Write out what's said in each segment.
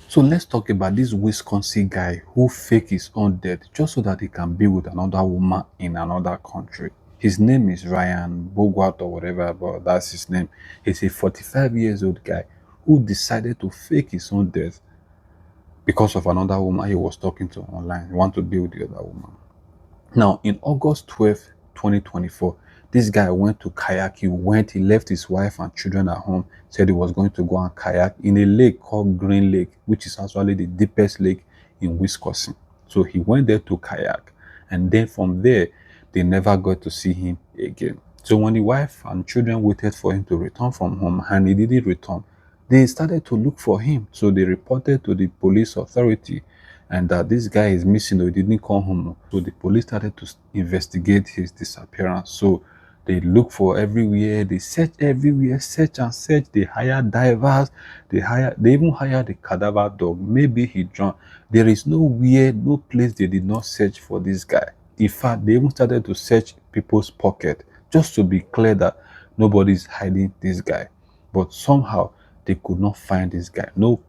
So let's talk about this Wisconsin guy who faked his own death just so that he can be with another woman in another country. His name is Ryan Bogart or whatever, but that's his name. He's a 45 years old guy who decided to fake his own death because of another woman he was talking to online. He wanted to be with the other woman. Now, in August 12th, 2024, this guy went to kayak. He left his wife and children at home, said he was going to go and kayak in a lake called Green Lake, which is actually the deepest lake in Wisconsin. So he went there to kayak, and then from there, they never got to see him again. So when the wife and children waited for him to return from home and he didn't return, they started to look for him. So they reported to the police authority and that this guy is missing or he didn't come home. So the police started to investigate his disappearance. So they look for everywhere, they search everywhere, search and search. They hire divers, they even hired a cadaver dog. Maybe he drowned. There is nowhere, no place they did not search for this guy. In fact, they even started to search people's pocket just to be clear that nobody is hiding this guy. But somehow they could not find this guy. No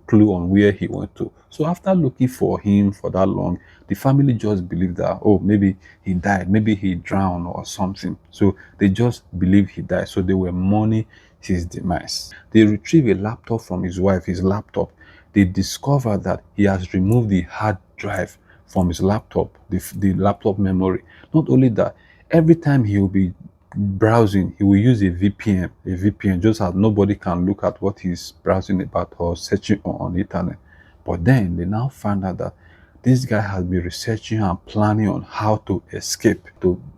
clue on where he went to. So after looking for him for that long, the family just believed that, oh, maybe he died, maybe he drowned or something. So they just believed he died. So they were mourning his demise. They retrieved a laptop from his wife, his laptop. They discovered that he has removed the hard drive from his laptop, the laptop memory. Not only that, every time he will be browsing, he will use a VPN, just as nobody can look at what he's browsing about or searching on the internet. But then they now found out that this guy has been researching and planning on how to escape,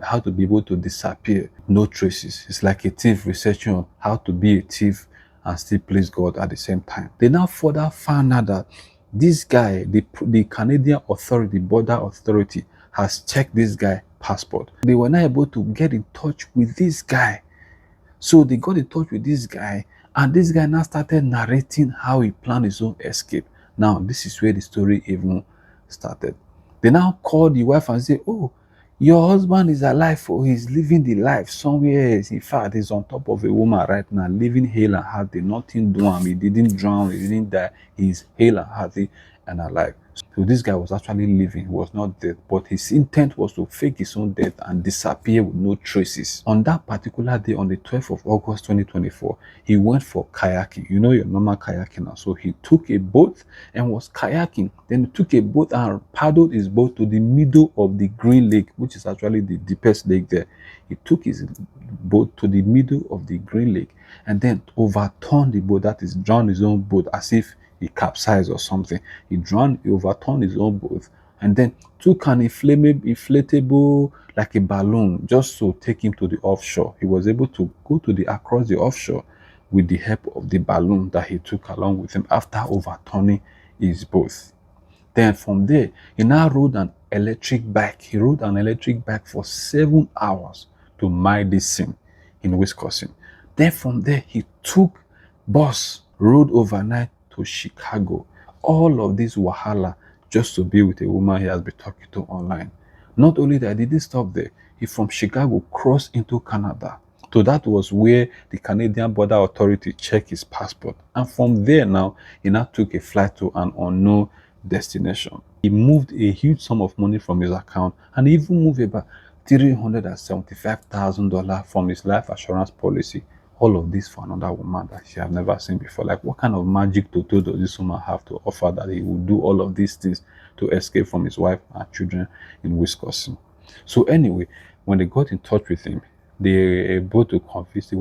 how to be able to disappear, no traces. It's like a thief researching on how to be a thief and still please God at the same time. They now further found out that this guy, the Canadian authority, border authority, has checked this guy passport. They were not able to get in touch with this guy. So they got in touch with this guy, and this guy now started narrating how he planned his own escape. Now, this is where the story even started. They now called the wife and say, oh, your husband is alive, or he's living the life somewhere else. In fact, he's on top of a woman right now, living hale and hearty, nothing doing. He didn't drown, he didn't die, he's hale and hearty and alive. So this guy was actually living, he was not dead, but his intent was to fake his own death and disappear with no traces. On that particular day, on the 12th of August 2024, he went for kayaking. You know your normal kayaking now. So he took a boat and was kayaking. Then he took a boat and paddled his boat to the middle of the Green Lake, which is actually the deepest lake there. He took his boat to the middle of the Green Lake and then overturned the boat, that is, drowned his own boat as if he capsized or something. He overturned his own boat and then took an inflatable, like a balloon, just to take him to the offshore. He was able to go across the offshore with the help of the balloon that he took along with him after overturning his boat. Then from there, he now rode an electric bike. He rode an electric bike for 7 hours to mile this scene in Wisconsin. Then from there, he took bus, rode overnight to Chicago. All of this wahala just to be with a woman he has been talking to online. Not only that, he didn't stop there. He from Chicago crossed into Canada. So that was where the Canadian Border Authority checked his passport. And from there now, he now took a flight to an unknown destination. He moved a huge sum of money from his account and even moved about $375,000 from his life assurance policy. All of this for another woman that she have never seen before. Like, what kind of magic toto does this woman have to offer that he would do all of these things to escape from his wife and children in Wisconsin? So anyway, when they got in touch with him, they were able to convince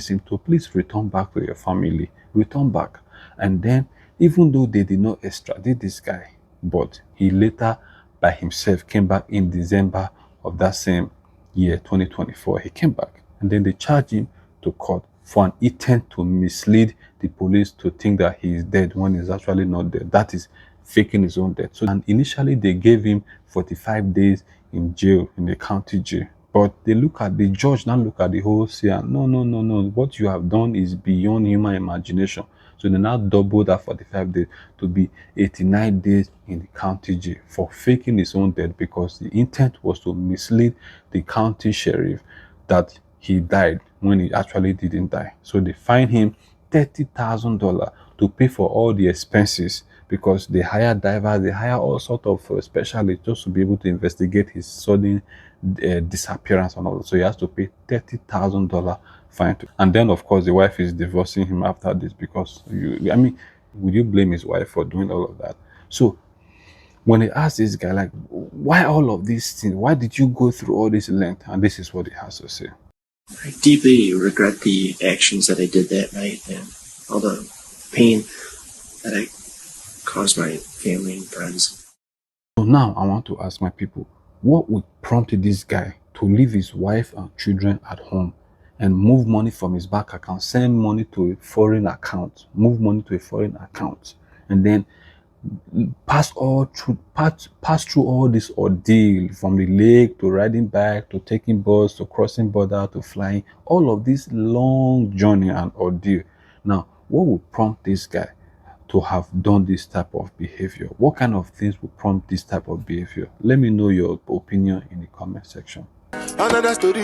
him to please return back to your family, return back. And then, even though they did not extradite this guy, but he later by himself came back in December of that same year, 2024. He came back and then they charged him to court for an intent to mislead the police to think that he is dead when he's actually not dead. That is faking his own death. So, and initially they gave him 45 days in jail, in the county jail. But the judge now look at the whole scene. No. What you have done is beyond human imagination. So they now doubled that 45 days to be 89 days in the county jail for faking his own death, because the intent was to mislead the county sheriff that he died when he actually didn't die. So they fined him $30,000 to pay for all the expenses because they hire divers, they hire all sort of specialists just to be able to investigate his sudden disappearance and all. So he has to pay $30,000 fine. And then of course the wife is divorcing him after this because I mean, would you blame his wife for doing all of that? So when he asked this guy, like, why all of these things? Why did you go through all this length? And this is what he has to say. I deeply regret the actions that I did that night and all the pain that I caused my family and friends. So now I want to ask my people, what would prompt this guy to leave his wife and children at home and move money from his bank account, send money to a foreign account, move money to a foreign account, and then pass through all this ordeal from the lake to riding back to taking bus to crossing border to flying, all of this long journey and ordeal. Now, what would prompt this guy to have done this type of behavior? What kind of things would prompt this type of behavior? Let me know your opinion in the comment section. Another story,